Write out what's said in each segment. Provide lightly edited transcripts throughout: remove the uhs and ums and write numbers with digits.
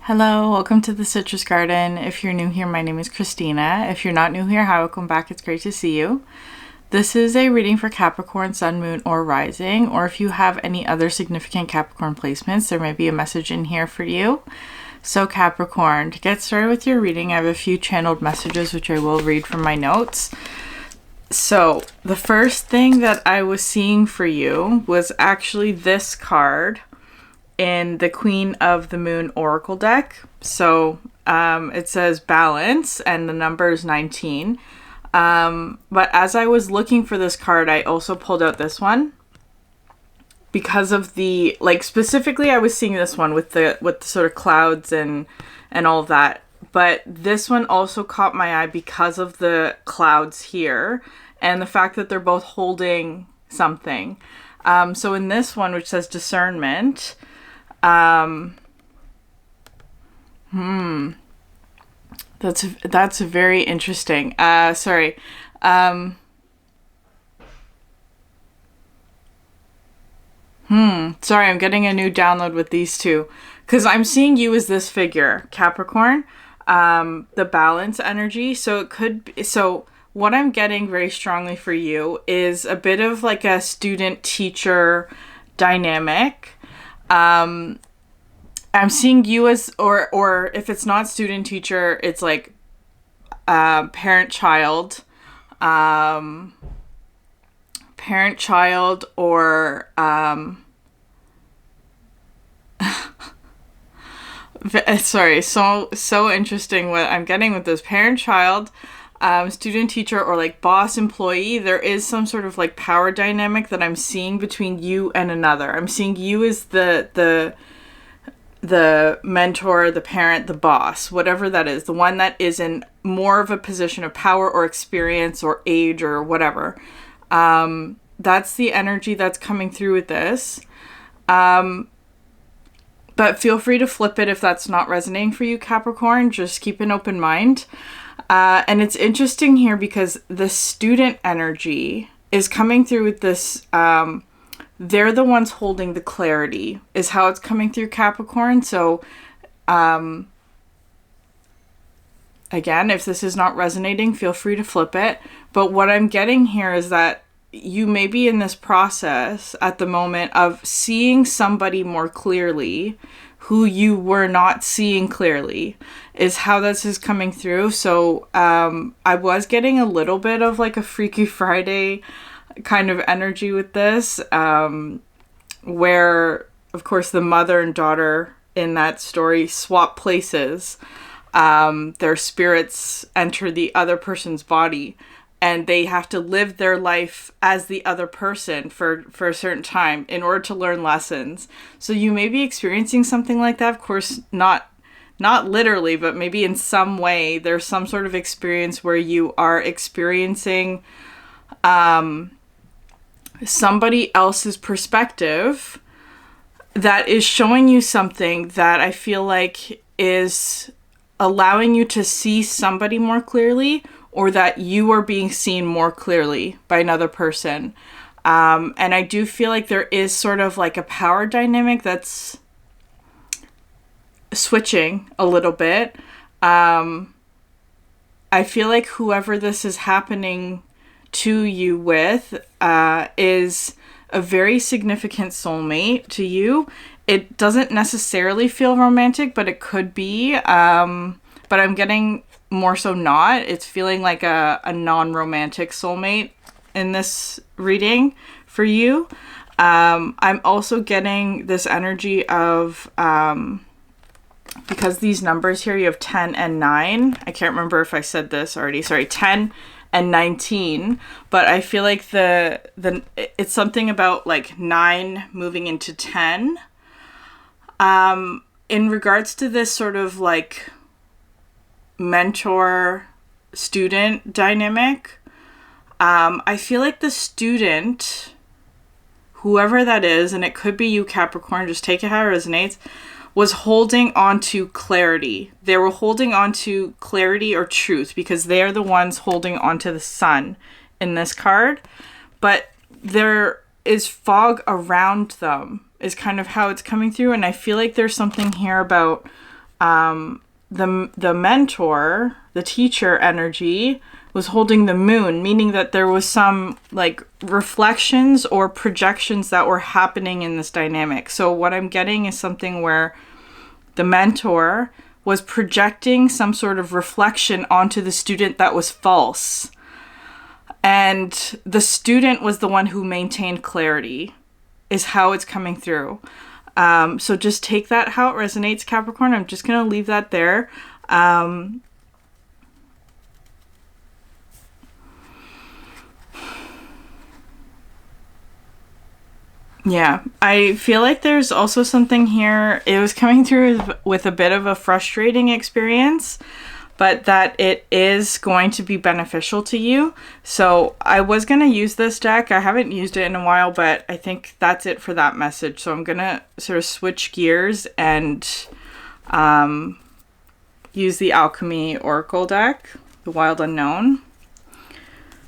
Hello, welcome to the Citrus Garden. If you're new here, my name is Christina. If you're not new here, hi, welcome back. It's great to see you. This is a reading for Capricorn, Sun, Moon, or Rising, or if you have any other significant Capricorn placements, there may be a message in here for you. So Capricorn, to get started with your reading, I have a few channeled messages which I will read from my notes. So the first thing that I was seeing for you was actually this card in the Queen of the Moon Oracle deck. So it says balance and the number is 19. But as I was looking for this card, I also pulled out this one because of the, like, specifically I was seeing this one with the sort of clouds and all of that. But this one also caught my eye because of the clouds here and the fact that they're both holding something. So in this one, which says discernment, that's very interesting. Sorry, I'm getting a new download with these two because I'm seeing you as this figure, Capricorn, the balance energy. So it could be, so what I'm getting very strongly for you is a bit of like a student teacher dynamic. I'm seeing you as, or if it's not student teacher, it's like parent child, or sorry, so interesting what I'm getting with this parent child, student teacher, or like boss employee. There is some sort of like power dynamic that I'm seeing between you and another. I'm seeing you as the mentor, the parent, the boss, whatever that is, the one that is in more of a position of power or experience or age or whatever. That's the energy that's coming through with this. But feel free to flip it if that's not resonating for you, Capricorn. Just keep an open mind. And it's interesting here because the student energy is coming through with this. They're the ones holding the clarity is how it's coming through, Capricorn. So, again, if this is not resonating, feel free to flip it. But what I'm getting here is that you may be in this process at the moment of seeing somebody more clearly who you were not seeing clearly is how this is coming through. So I was getting a little bit of like a Freaky Friday kind of energy with this, where of course the mother and daughter in that story swap places. Their spirits enter the other person's body and they have to live their life as the other person for a certain time in order to learn lessons. So you may be experiencing something like that. Of course, not literally, but maybe in some way there's some sort of experience where you are experiencing somebody else's perspective that is showing you something that I feel like is allowing you to see somebody more clearly, or that you are being seen more clearly by another person. And I do feel like there is sort of like a power dynamic that's switching a little bit. I feel like whoever this is happening to you with is a very significant soulmate to you. It doesn't necessarily feel romantic, but it could be. But I'm getting more so not. It's feeling like a non-romantic soulmate in this reading for you. I'm also getting this energy of, because these numbers here, you have 10 and 9. I can't remember if I said this already. Sorry, 10 and 19. But I feel like it's something about like 9 moving into 10. In regards to this sort of like mentor-student dynamic, I feel like the student, whoever that is, and it could be you, Capricorn, just take it how it resonates, was holding on to clarity. They were holding on to clarity or truth because they are the ones holding on to the sun in this card. But there is fog around them is kind of how it's coming through. And I feel like there's something here about the mentor, the teacher energy was holding the moon, meaning that there was some like reflections or projections that were happening in this dynamic. So what I'm getting is something where the mentor was projecting some sort of reflection onto the student that was false. And the student was the one who maintained clarity, is how it's coming through. So just take that how it resonates, Capricorn. I'm just going to leave that there. Yeah, I feel like there's also something here. It was coming through with a bit of a frustrating experience, but that it is going to be beneficial to you. So I was going to use this deck. I haven't used it in a while, but I think that's it for that message. So I'm going to sort of switch gears and use the Alchemy Oracle deck, the Wild Unknown.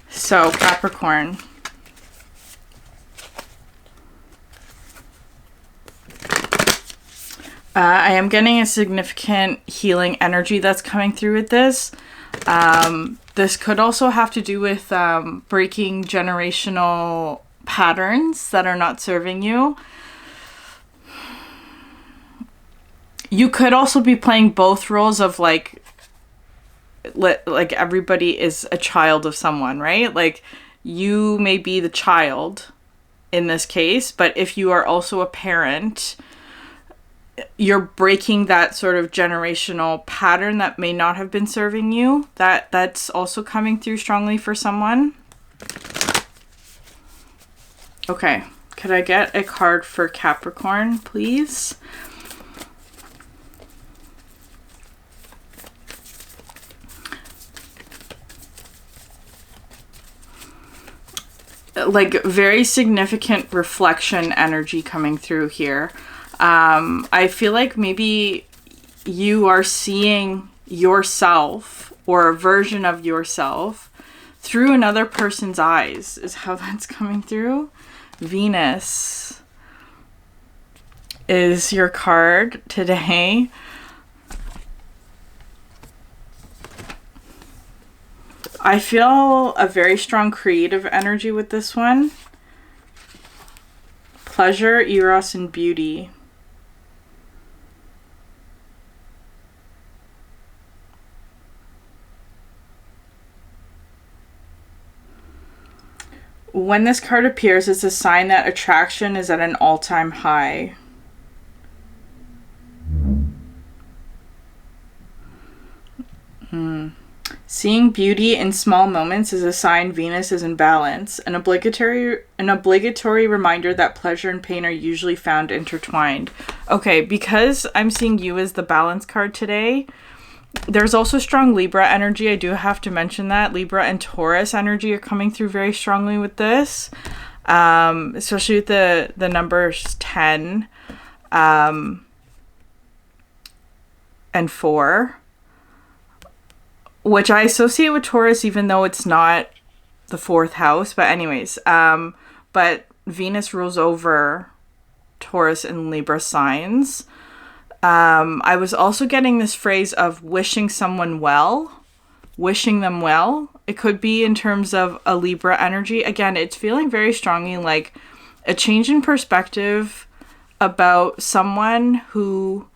So Capricorn. I am getting a significant healing energy that's coming through with this. This could also have to do with breaking generational patterns that are not serving you. You could also be playing both roles of like everybody is a child of someone, right? Like you may be the child in this case, but if you are also a parent, you're breaking that sort of generational pattern that may not have been serving you. That's also coming through strongly for someone. Okay, could I get a card for Capricorn, please? Like very significant reflection energy coming through here. I feel like maybe you are seeing yourself or a version of yourself through another person's eyes is how that's coming through. Venus is your card today. I feel a very strong creative energy with this one. Pleasure, eros, and beauty. When this card appears, it's a sign that attraction is at an all-time high. Seeing beauty in small moments is a sign Venus is in balance. An obligatory reminder that pleasure and pain are usually found intertwined. Okay, because I'm seeing you as the balance card today, there's also strong Libra energy. I do have to mention that. Libra and Taurus energy are coming through very strongly with this. Especially with the numbers 10 and 4. Which I associate with Taurus even though it's not the 4th house. But anyways, but Venus rules over Taurus and Libra signs. I was also getting this phrase of wishing someone well, wishing them well. It could be in terms of a Libra energy. Again, it's feeling very strongly like a change in perspective about someone who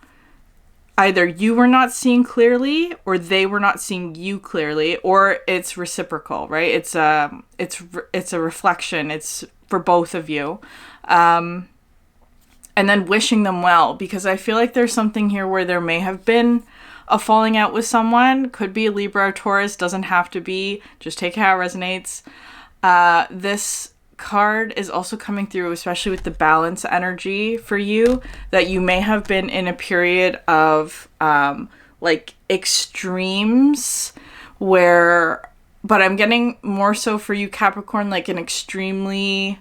either you were not seeing clearly or they were not seeing you clearly, or it's reciprocal, right? It's a reflection. It's for both of you. And then wishing them well, because I feel like there's something here where there may have been a falling out with someone. Could be a Libra or Taurus, doesn't have to be. Just take how it resonates. This card is also coming through, especially with the balance energy for you, that you may have been in a period of like extremes where, but I'm getting more so for you, Capricorn, like an extremely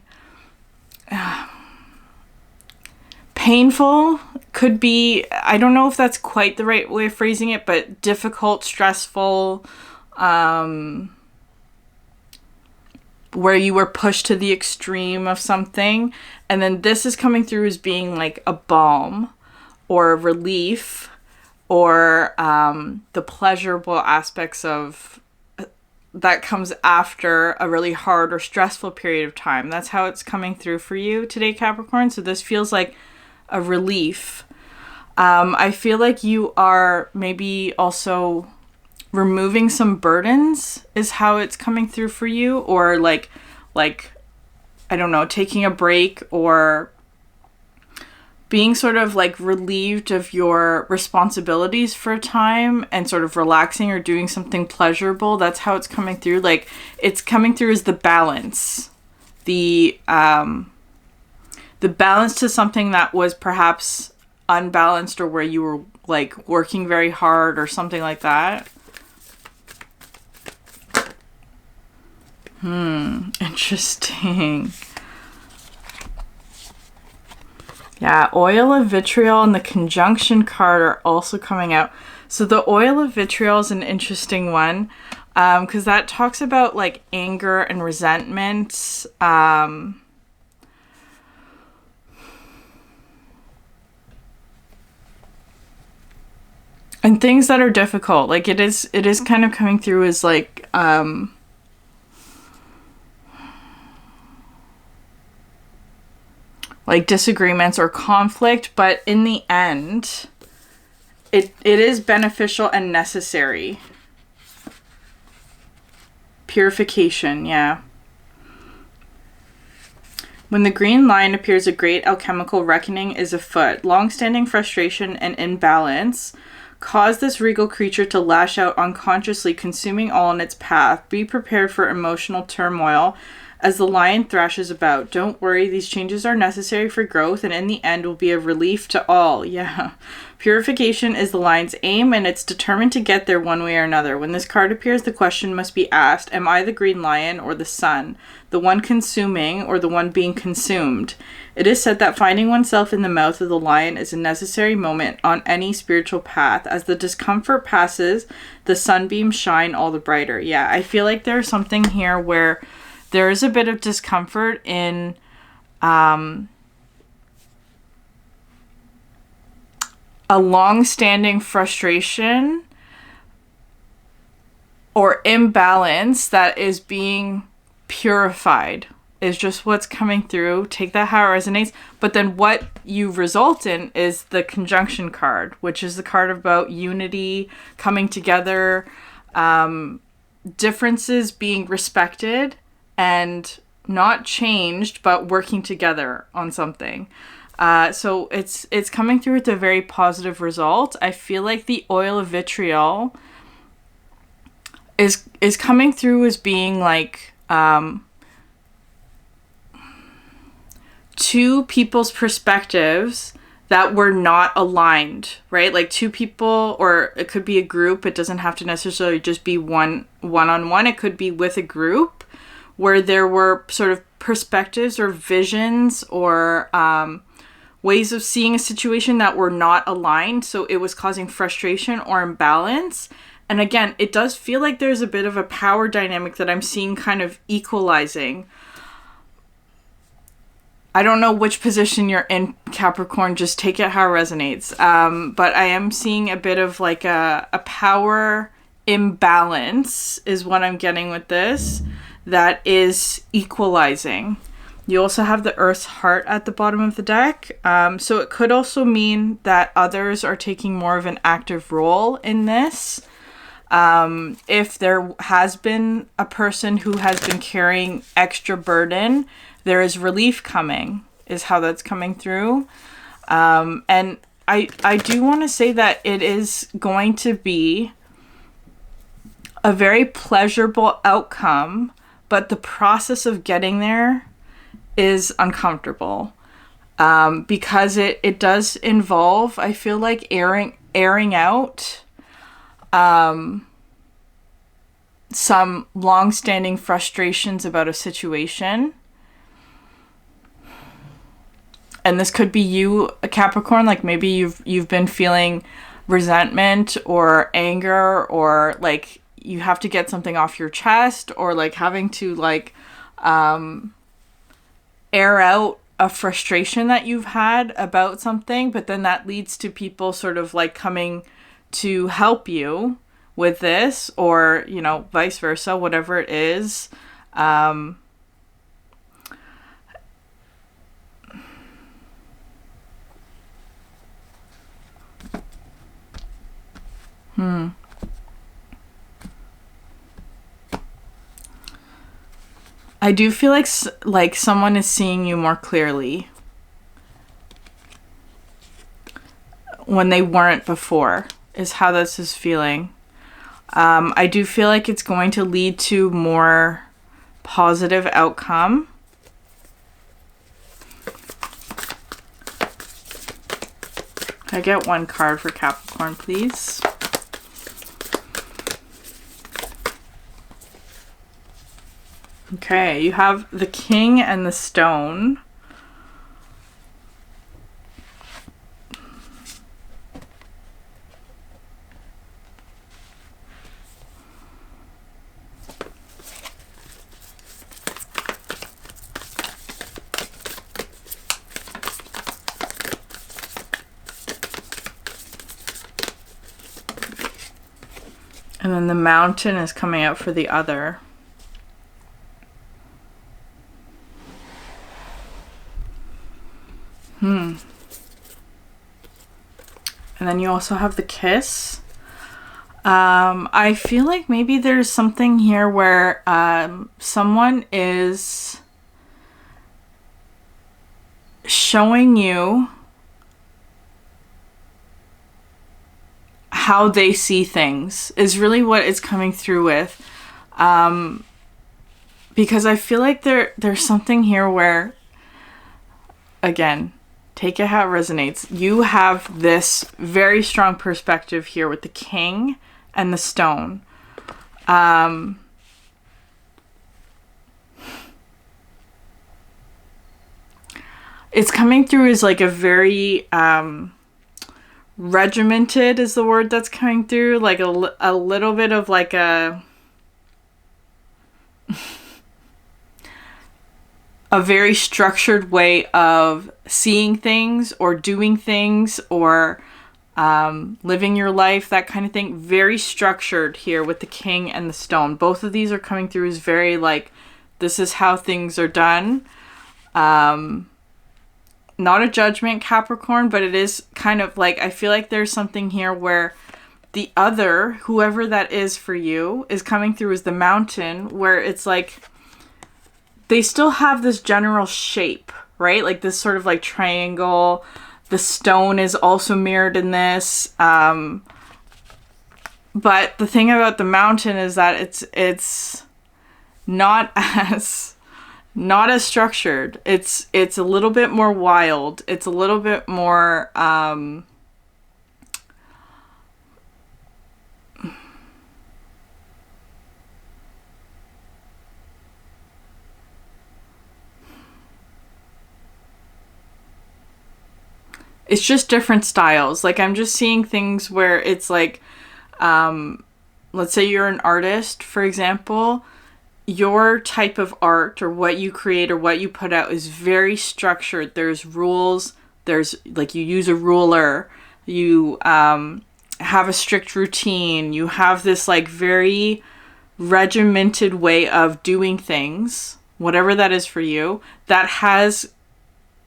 painful, could be, I don't know if that's quite the right way of phrasing it, but difficult, stressful, where you were pushed to the extreme of something. And then this is coming through as being like a balm or a relief or the pleasurable aspects of that comes after a really hard or stressful period of time. That's how it's coming through for you today, Capricorn. So this feels like a relief. I feel like you are maybe also removing some burdens is how it's coming through for you, or like I don't know, taking a break or being sort of like relieved of your responsibilities for a time and sort of relaxing or doing something pleasurable. That's how it's coming through. Like, it's coming through as the balance. The balance to something that was perhaps unbalanced, or where you were like working very hard or something like that. Interesting. Yeah, oil of vitriol and the conjunction card are also coming out. So the oil of vitriol is an interesting one, because that talks about like anger and resentment. And things that are difficult. Like it is kind of coming through as like disagreements or conflict, but in the end, it is beneficial and necessary. Purification, yeah. When the green lion appears, a great alchemical reckoning is afoot. Long-standing frustration and imbalance cause this regal creature to lash out unconsciously, consuming all in its path. Be prepared for emotional turmoil as the lion thrashes about. Don't worry, these changes are necessary for growth and in the end will be a relief to all. Yeah. Purification is the lion's aim and it's determined to get there one way or another. When this card appears, the question must be asked, am I the green lion or the sun? The one consuming or the one being consumed? It is said that finding oneself in the mouth of the lion is a necessary moment on any spiritual path. As the discomfort passes, the sunbeams shine all the brighter. Yeah, I feel like there's something here where there is a bit of discomfort in a long-standing frustration or imbalance that is being purified is just what's coming through. Take that how it resonates. But then what you result in is the conjunction card, which is the card about unity, coming together, differences being respected and not changed, but working together on something. So it's coming through with a very positive result. I feel like the oil of vitriol is coming through as being like two people's perspectives that were not aligned, right? Like two people, or it could be a group. It doesn't have to necessarily just be one-on-one. It could be with a group where there were sort of perspectives or visions or ways of seeing a situation that were not aligned. So it was causing frustration or imbalance. And again, it does feel like there's a bit of a power dynamic that I'm seeing kind of equalizing. I don't know which position you're in, Capricorn. Just take it how it resonates. But I am seeing a bit of like a power imbalance is what I'm getting with this. That is equalizing. You also have the Earth's Heart at the bottom of the deck. So it could also mean that others are taking more of an active role in this. If there has been a person who has been carrying extra burden, there is relief coming, is how that's coming through. And I do want to say that it is going to be a very pleasurable outcome, but the process of getting there is uncomfortable, because it does involve, I feel like, airing out some long-standing frustrations about a situation. And this could be you, a Capricorn, like maybe you've been feeling resentment or anger, or like you have to get something off your chest, or like having to like air out a frustration that you've had about something, but then that leads to people sort of like coming to help you with this, or, you know, vice versa, whatever it is. I do feel like someone is seeing you more clearly when they weren't before, is how this is feeling. I do feel like it's going to lead to more positive outcome. Can I get one card for Capricorn, please? Okay, you have the King and the Stone. And then the Mountain is coming out for the other. And then you also have the Kiss. I feel like maybe there's something here where someone is showing you how they see things, is really what it's coming through with. Because I feel like there's something here where, again, take it how it resonates. You have this very strong perspective here with the King and the Stone. It's coming through as like a very regimented is the word that's coming through. Like a little bit of like a very structured way of seeing things or doing things or living your life, that kind of thing. Very structured here with the King and the Stone. Both of these are coming through as very like, this is how things are done. Not a judgment, Capricorn, but it is kind of like, I feel like there's something here where the other, whoever that is for you, is coming through as the Mountain, where it's like, they still have this general shape, right? Like this sort of like triangle. The Stone is also mirrored in this. But the thing about the Mountain is that it's not as structured. It's a little bit more wild. It's a little bit more it's just different styles. Like, I'm just seeing things where it's like, let's say you're an artist, for example. Your type of art or what you create or what you put out is very structured. There's rules. There's like, you use a ruler. You have a strict routine. You have this like very regimented way of doing things, whatever that is for you, that has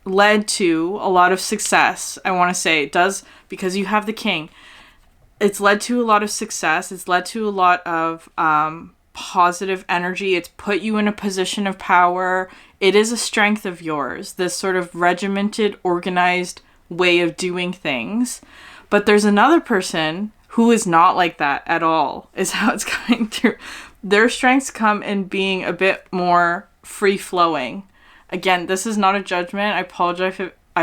led to a lot of success. I want to say it does, because you have the King. It's led to a lot of success. It's led to a lot of positive energy. It's put you in a position of power. It is a strength of yours, this sort of regimented, organized way of doing things. But there's another person who is not like that at all, is how it's coming through. Their strengths come in being a bit more free-flowing. Again, this is not a judgment. I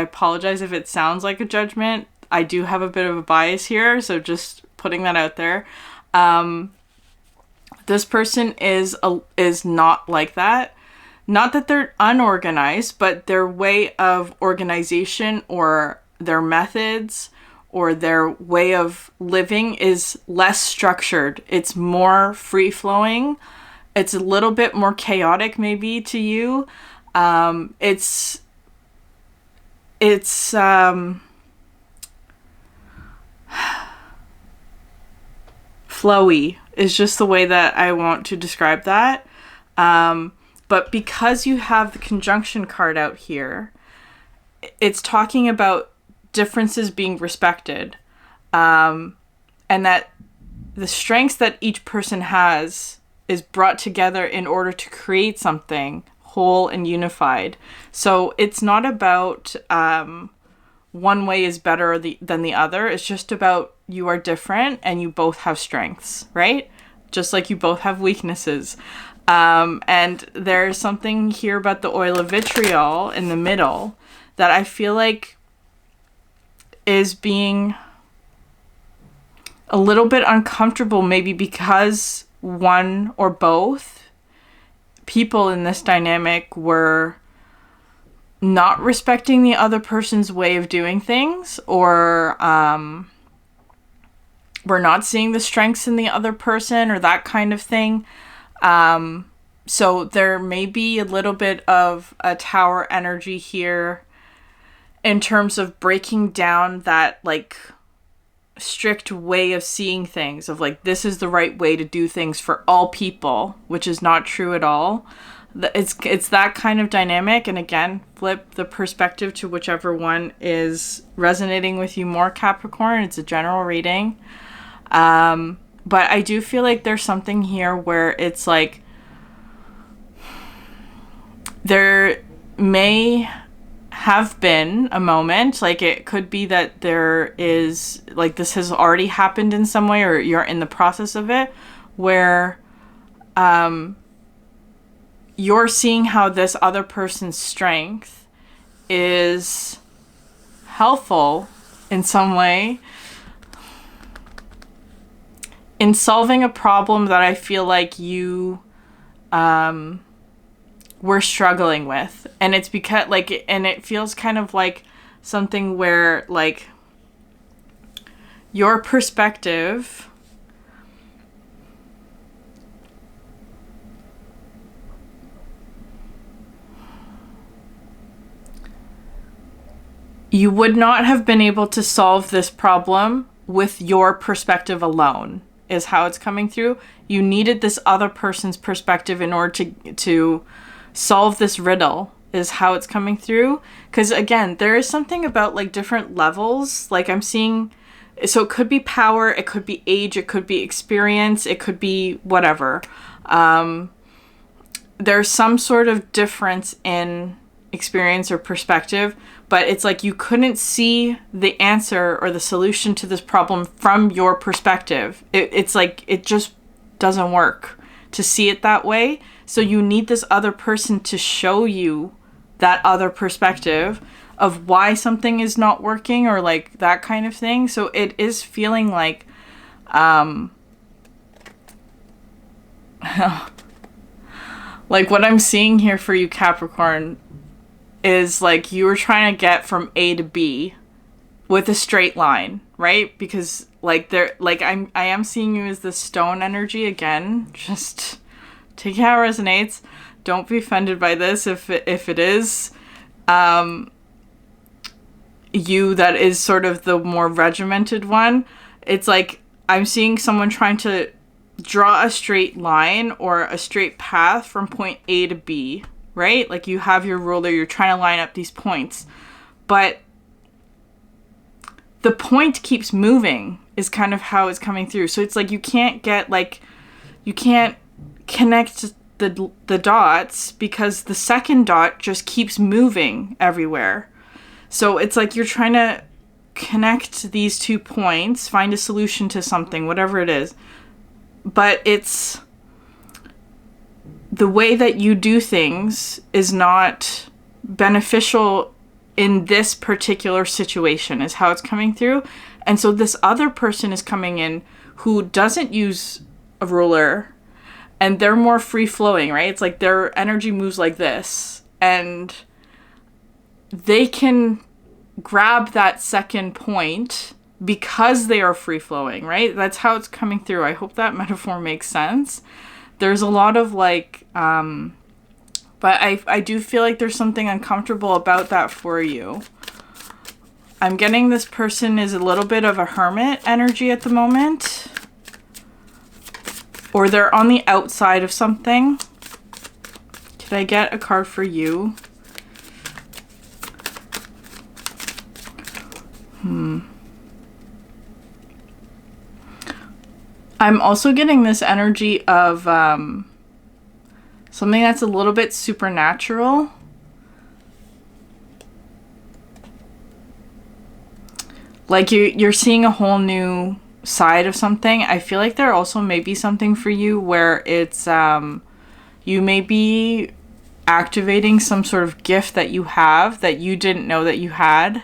apologize if it sounds like a judgment. I do have a bit of a bias here, so just putting that out there. This person is not like that. Not that they're unorganized, but their way of organization or their methods or their way of living is less structured. It's more free-flowing. It's a little bit more chaotic maybe to you. It's flowy is just the way that I want to describe that. But because you have the conjunction card out here, it's talking about differences being respected. And that the strengths that each person has is brought together in order to create something whole and unified. So it's not about one way is better than the other. It's just about you are different and you both have strengths, right? Just like you both have weaknesses. And there's something here about the oil of vitriol in the middle that I feel like is being a little bit uncomfortable, maybe because one or both people in this dynamic were not respecting the other person's way of doing things, or we're not seeing the strengths in the other person, or that kind of thing. So there may be a little bit of a tower energy here in terms of breaking down that like strict way of seeing things, of like, this is the right way to do things for all people, which is not true at all. It's that kind of dynamic. And again, flip the perspective to whichever one is resonating with you more, Capricorn. It's a general reading. But I do feel like there's something here where it's like there may have been a moment, like it could be that there is, like, this has already happened in some way, or you're in the process of it, where you're seeing how this other person's strength is helpful in some way in solving a problem that I feel like you were struggling with. And it's because, like, and it feels kind of like something where, like, your perspective you would not have been able to solve this problem with your perspective alone, is how it's coming through. You needed this other person's perspective in order to solve this riddle, is how it's coming through. Because again, there is something about like different levels. Like I'm seeing, so it could be power, it could be age, it could be experience, it could be whatever. There's some sort of difference in experience or perspective, but it's like you couldn't see the answer or the solution to this problem from your perspective. It's like it just doesn't work to see it that way. So you need this other person to show you that other perspective of why something is not working, or like that kind of thing. So it is feeling like like what I'm seeing here for you, Capricorn, is like you were trying to get from A to B with a straight line, right? Because like I am seeing you as the stone energy again. Just take how it resonates. Don't be offended by this if it is you that is sort of the more regimented one. It's like I'm seeing someone trying to draw a straight line or a straight path from point A to B, right? Like you have your ruler, you're trying to line up these points, but the point keeps moving is kind of how it's coming through. So it's like you can't connect the dots because the second dot just keeps moving everywhere. So it's like you're trying to connect these 2 points, find a solution to something, whatever it is. But it's the way that you do things is not beneficial in this particular situation, is how it's coming through. And so this other person is coming in who doesn't use a ruler, and they're more free flowing, right? It's like their energy moves like this, and they can grab that second point because they are free flowing, right? That's how it's coming through. I hope that metaphor makes sense. There's a lot of like, but I do feel like there's something uncomfortable about that for you. I'm getting this person is a little bit of a hermit energy at the moment. or they're on the outside of something. Could I get a card for you? I'm also getting this energy of something that's a little bit supernatural. Like you're seeing a whole new side of something. I feel like there also may be something for you where it's you may be activating some sort of gift that you have that you didn't know that you had.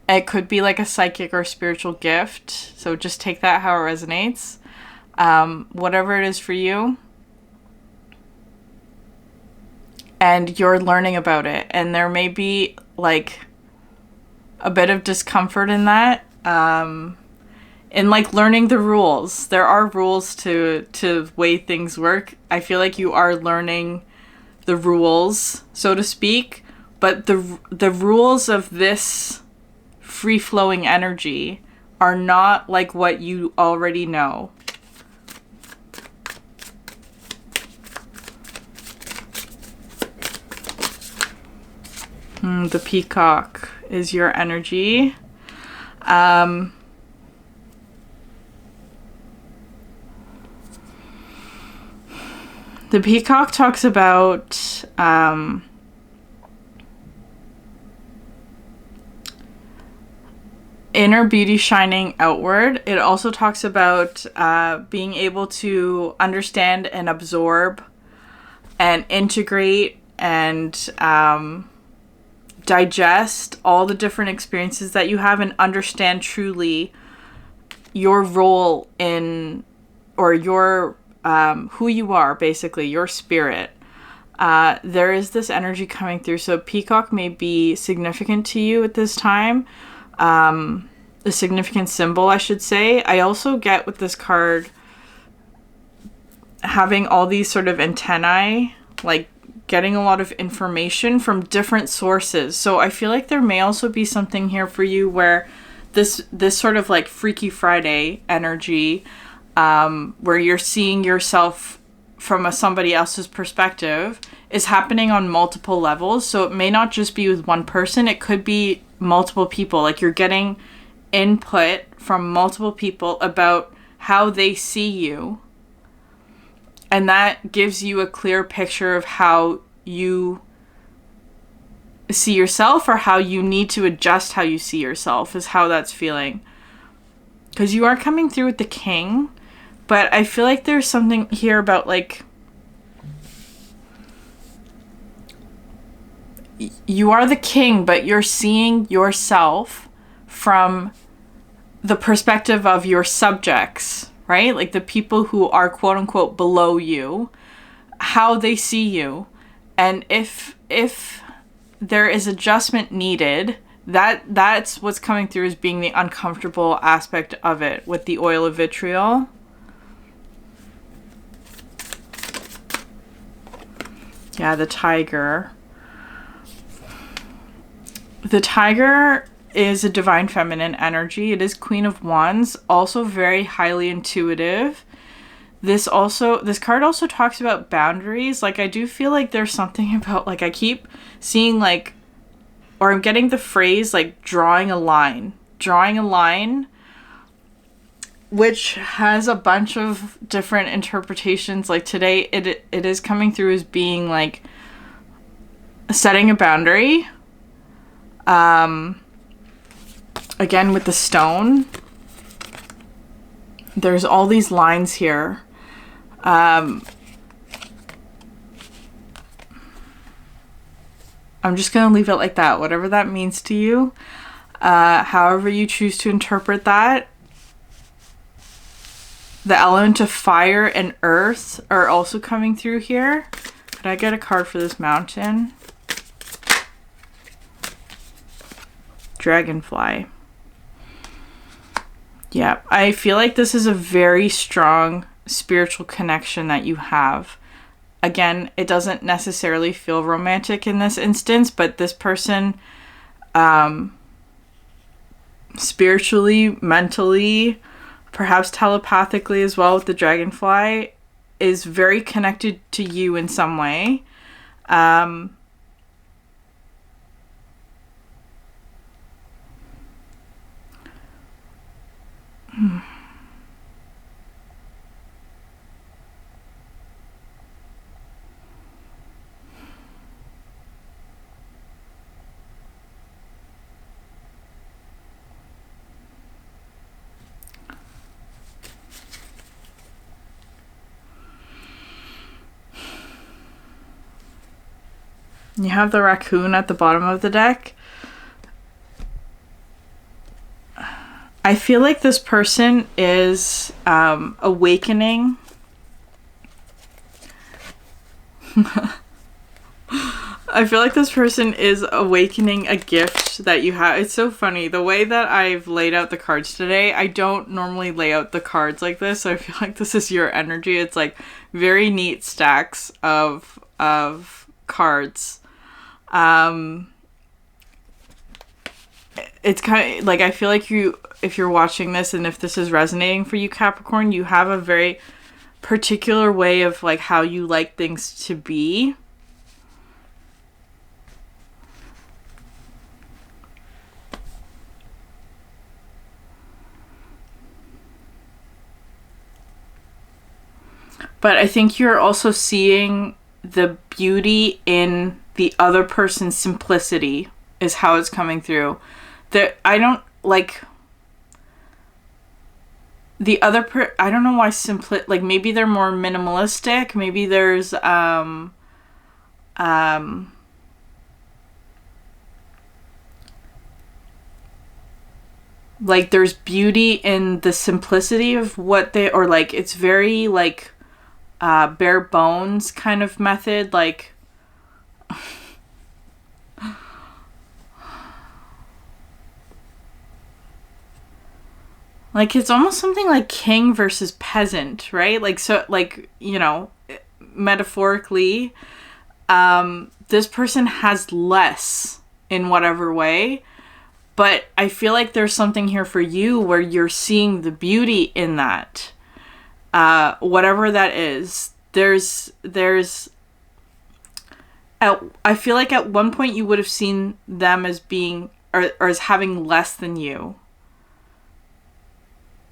It could be like a psychic or spiritual gift. So just take that how it resonates. Whatever it is for you. And you're learning about it. And there may be like a bit of discomfort in that. In like learning the rules. There are rules to way things work. I feel like you are learning the rules, so to speak. But the rules of this free-flowing energy are not like what you already know. The peacock is your energy. The peacock talks about inner beauty shining outward. It also talks about being able to understand and absorb and integrate and digest all the different experiences that you have and understand truly your role in, or your who you are, basically, your spirit. There is this energy coming through. So peacock may be significant to you at this time. A significant symbol, I should say. I also get with this card having all these sort of antennae, like getting a lot of information from different sources. So I feel like there may also be something here for you where this sort of like Freaky Friday energy, where you're seeing yourself from somebody else's perspective, is happening on multiple levels. So it may not just be with one person. It could be multiple people. Like you're getting input from multiple people about how they see you. And that gives you a clear picture of how you see yourself, or how you need to adjust how you see yourself, is how that's feeling. Because you are coming through with the king. But I feel like there's something here about, like, you are the king, but you're seeing yourself from the perspective of your subjects, right? Like the people who are quote unquote below you, how they see you. And if there is adjustment needed, that's what's coming through as being the uncomfortable aspect of it with the oil of vitriol. Yeah, the tiger. The tiger is a divine feminine energy. It is Queen of Wands, also very highly intuitive. This card also talks about boundaries. Like, I do feel like there's something about, like, I keep seeing, like, or I'm getting the phrase, like, drawing a line, which has a bunch of different interpretations. Like today, it is coming through as being like setting a boundary. Again, with the stone, there's all these lines here. I'm just going to leave it like that, whatever that means to you. However you choose to interpret that. The element of fire and earth are also coming through here. Could I get a card for this mountain? Dragonfly. Yeah, I feel like this is a very strong spiritual connection that you have. Again, it doesn't necessarily feel romantic in this instance, but this person, spiritually, mentally, perhaps telepathically as well with the dragonfly, is very connected to you in some way. You have the raccoon at the bottom of the deck. I feel like this person is awakening. I feel like this person is awakening a gift that you have. It's so funny. The way that I've laid out the cards today, I don't normally lay out the cards like this. So I feel like this is your energy. It's like very neat stacks of cards. It's kind of like, I feel like if you're watching this and if this is resonating for you, Capricorn, you have a very particular way of like how you like things to be. But I think you're also seeing the beauty in the other person's simplicity is how it's coming through. That I don't like the other I don't know why like maybe they're more minimalistic. Maybe there's like there's beauty in the simplicity of what they, or like it's very like bare bones kind of method, like like it's almost something like king versus peasant, right? Like, so like, you know, metaphorically, this person has less in whatever way, but I feel like there's something here for you where you're seeing the beauty in that. Whatever that is, I feel like at one point you would have seen them as being, or as having less than you.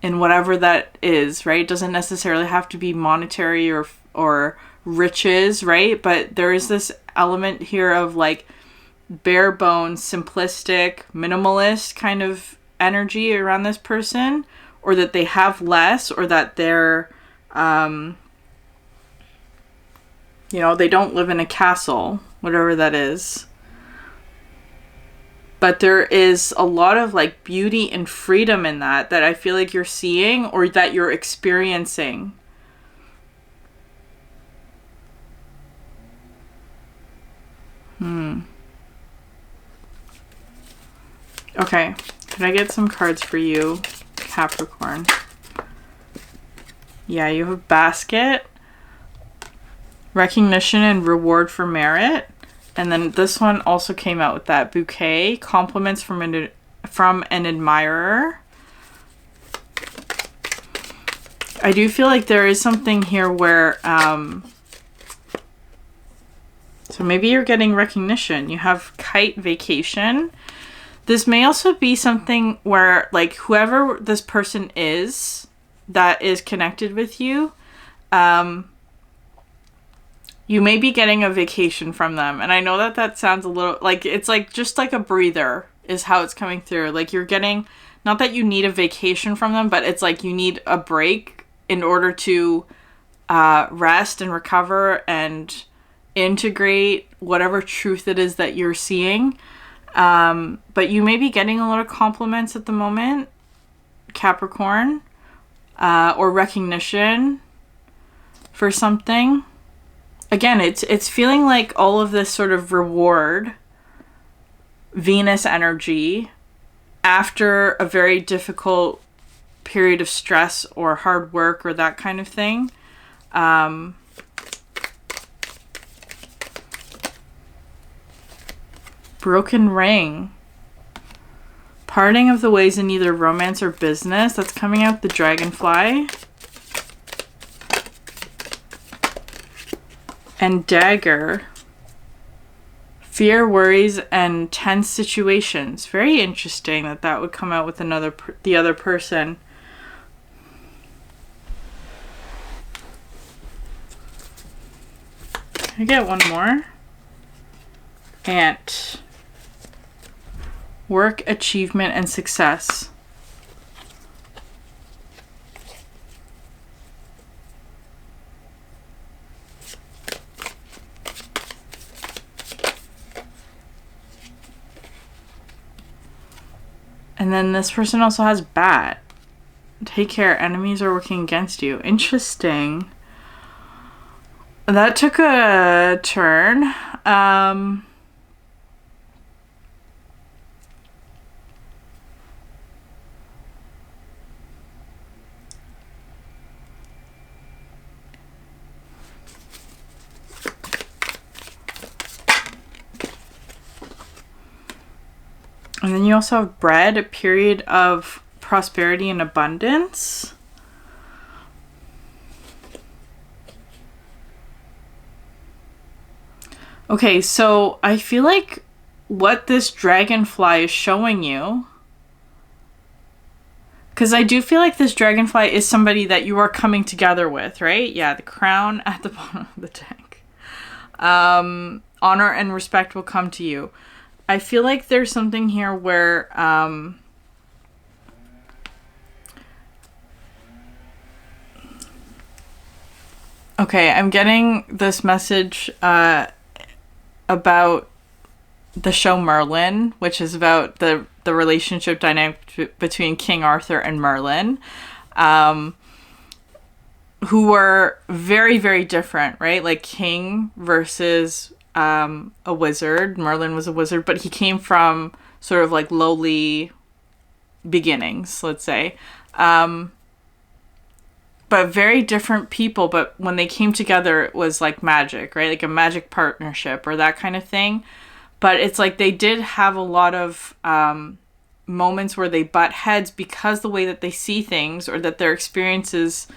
In whatever that is, right? It doesn't necessarily have to be monetary or riches, right? But there is this element here of like bare bones, simplistic, minimalist kind of energy around this person, or that they have less, or that they're, you know, they don't live in a castle, whatever that is. But there is a lot of like beauty and freedom in that I feel like you're seeing or that you're experiencing. Okay, can I get some cards for you, Capricorn? Yeah, you have basket, recognition and reward for merit. And then this one also came out with that bouquet, compliments from an admirer. I do feel like there is something here where, so maybe you're getting recognition. You have kite vacation. This may also be something where like whoever this person is that is connected with you, you may be getting a vacation from them. And I know that that sounds a little like, it's like just like a breather is how it's coming through. Like you're getting, not that you need a vacation from them, but it's like you need a break in order to rest and recover and integrate whatever truth it is that you're seeing. But you may be getting a lot of compliments at the moment, Capricorn, or recognition for something. Again, it's feeling like all of this sort of reward, Venus energy, after a very difficult period of stress or hard work or that kind of thing. Broken ring. Parting of the ways in either romance or business. That's coming out the dragonfly. and dagger. Fear, worries, and tense situations. Very interesting that that would come out with the other person. I get one more. Ant. Work, achievement, and success. And then this person also has bat. Take care, enemies are working against you. Interesting. That took a turn. And then you also have bread, a period of prosperity and abundance. Okay, so I feel like what this dragonfly is showing you, because I do feel like this dragonfly is somebody that you are coming together with, right? Yeah, the crown at the bottom of the deck. Honor and respect will come to you. I feel like there's something here where okay, I'm getting this message about the show Merlin, which is about the relationship dynamic between King Arthur and Merlin, who were very, very different, right? Like King versus a wizard. Merlin was a wizard, but he came from sort of like lowly beginnings, let's say. But very different people, but when they came together, it was like magic, right? Like a magic partnership or that kind of thing. But it's like they did have a lot of moments where they butt heads because the way that they see things or that their experiences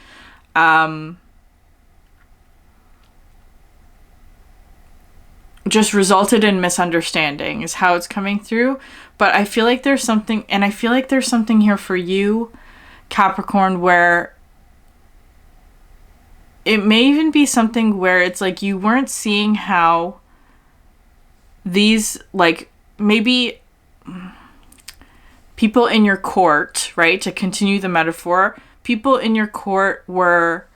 just resulted in misunderstanding is how it's coming through. But I feel like there's something, and I feel like there's something here for you, Capricorn, where it may even be something where it's like you weren't seeing how these, like, maybe people in your court, right, to continue the metaphor, people in your court were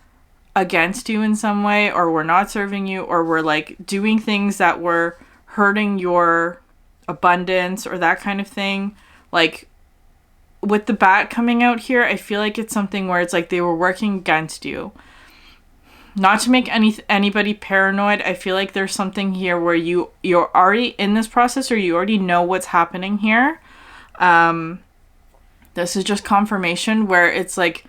against you in some way, or were not serving you, or were like doing things that were hurting your abundance or that kind of thing. Like with the bat coming out here, I feel like it's something where it's like they were working against you. Not to make anybody paranoid, I feel like there's something here where you're already in this process, or you already know what's happening here. This is just confirmation where it's like,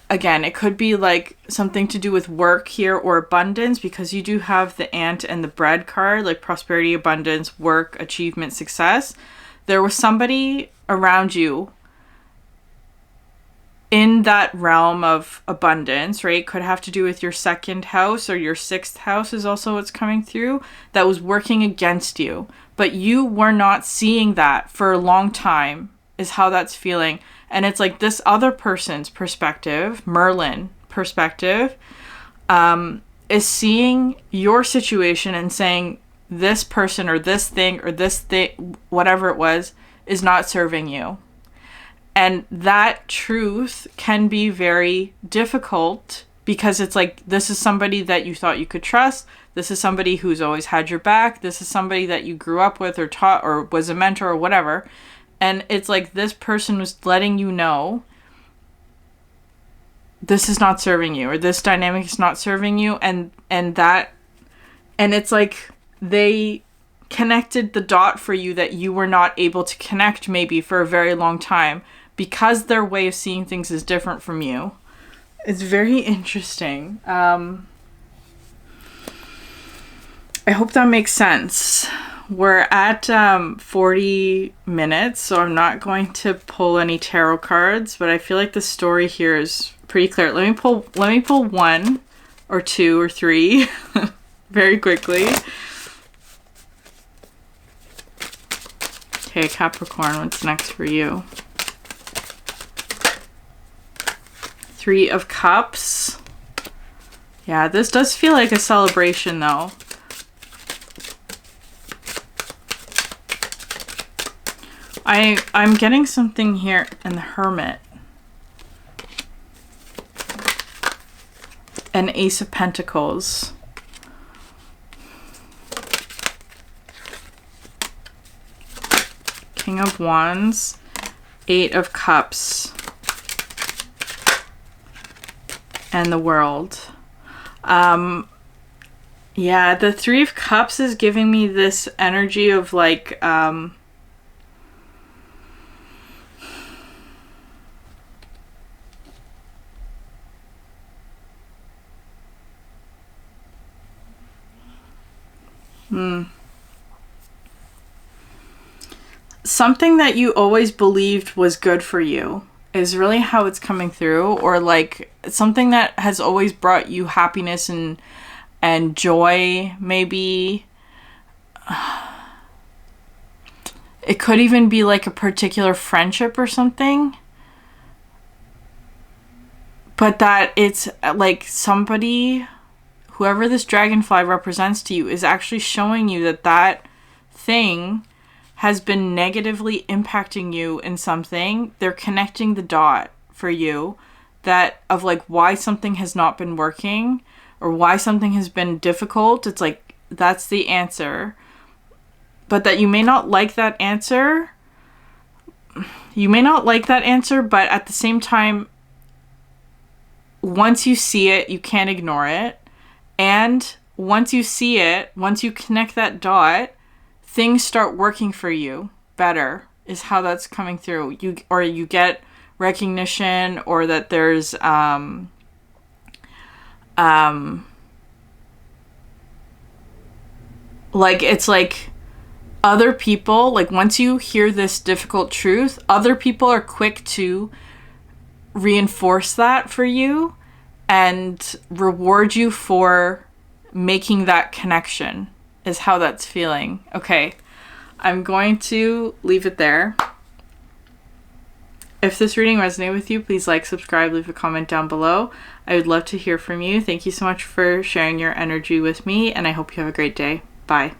again, it could be like something to do with work here or abundance, because you do have the ant and the bread card, like prosperity, abundance, work, achievement, success. There was somebody around you in that realm of abundance, right? Could have to do with your second house, or your sixth house is also what's coming through, that was working against you. But you were not seeing that for a long time, is how that's feeling. And it's like this other person's perspective, Merlin perspective, is seeing your situation and saying this person or this thing, whatever it was, is not serving you. And that truth can be very difficult, because it's like, this is somebody that you thought you could trust. This is somebody who's always had your back. This is somebody that you grew up with or taught or was a mentor or whatever. And it's like this person was letting you know this is not serving you, or this dynamic is not serving you. And it's like they connected the dot for you that you were not able to connect maybe for a very long time, because their way of seeing things is different from you. It's very interesting. I hope that makes sense. We're at 40 minutes, so I'm not going to pull any tarot cards, but I feel like the story here is pretty clear. Let me pull one or two or three very quickly. Okay, Capricorn, what's next for you? Three of Cups. Yeah, this does feel like a celebration though. I'm getting something here in the Hermit. An Ace of Pentacles. King of Wands. Eight of Cups. And the World. Yeah, the Three of Cups is giving me this energy of like, something that you always believed was good for you is really how it's coming through, or like something that has always brought you happiness and joy, maybe. It could even be like a particular friendship or something. But that it's like somebody, whoever this dragonfly represents to you, is actually showing you that that thing has been negatively impacting you in something. They're connecting the dot for you that of like why something has not been working or why something has been difficult. It's like that's the answer. But that you may not like that answer. You may not like that answer, but at the same time, once you see it, you can't ignore it. And once you see it, once you connect that dot, things start working for you better, is how that's coming through. You get recognition, or that there's like it's like other people, like once you hear this difficult truth, other people are quick to reinforce that for you and reward you for making that connection, is how that's feeling. Okay, I'm going to leave it there. If this reading resonated with you, please like, subscribe, leave a comment down below. I would love to hear from you. Thank you so much for sharing your energy with me, and I hope you have a great day. Bye.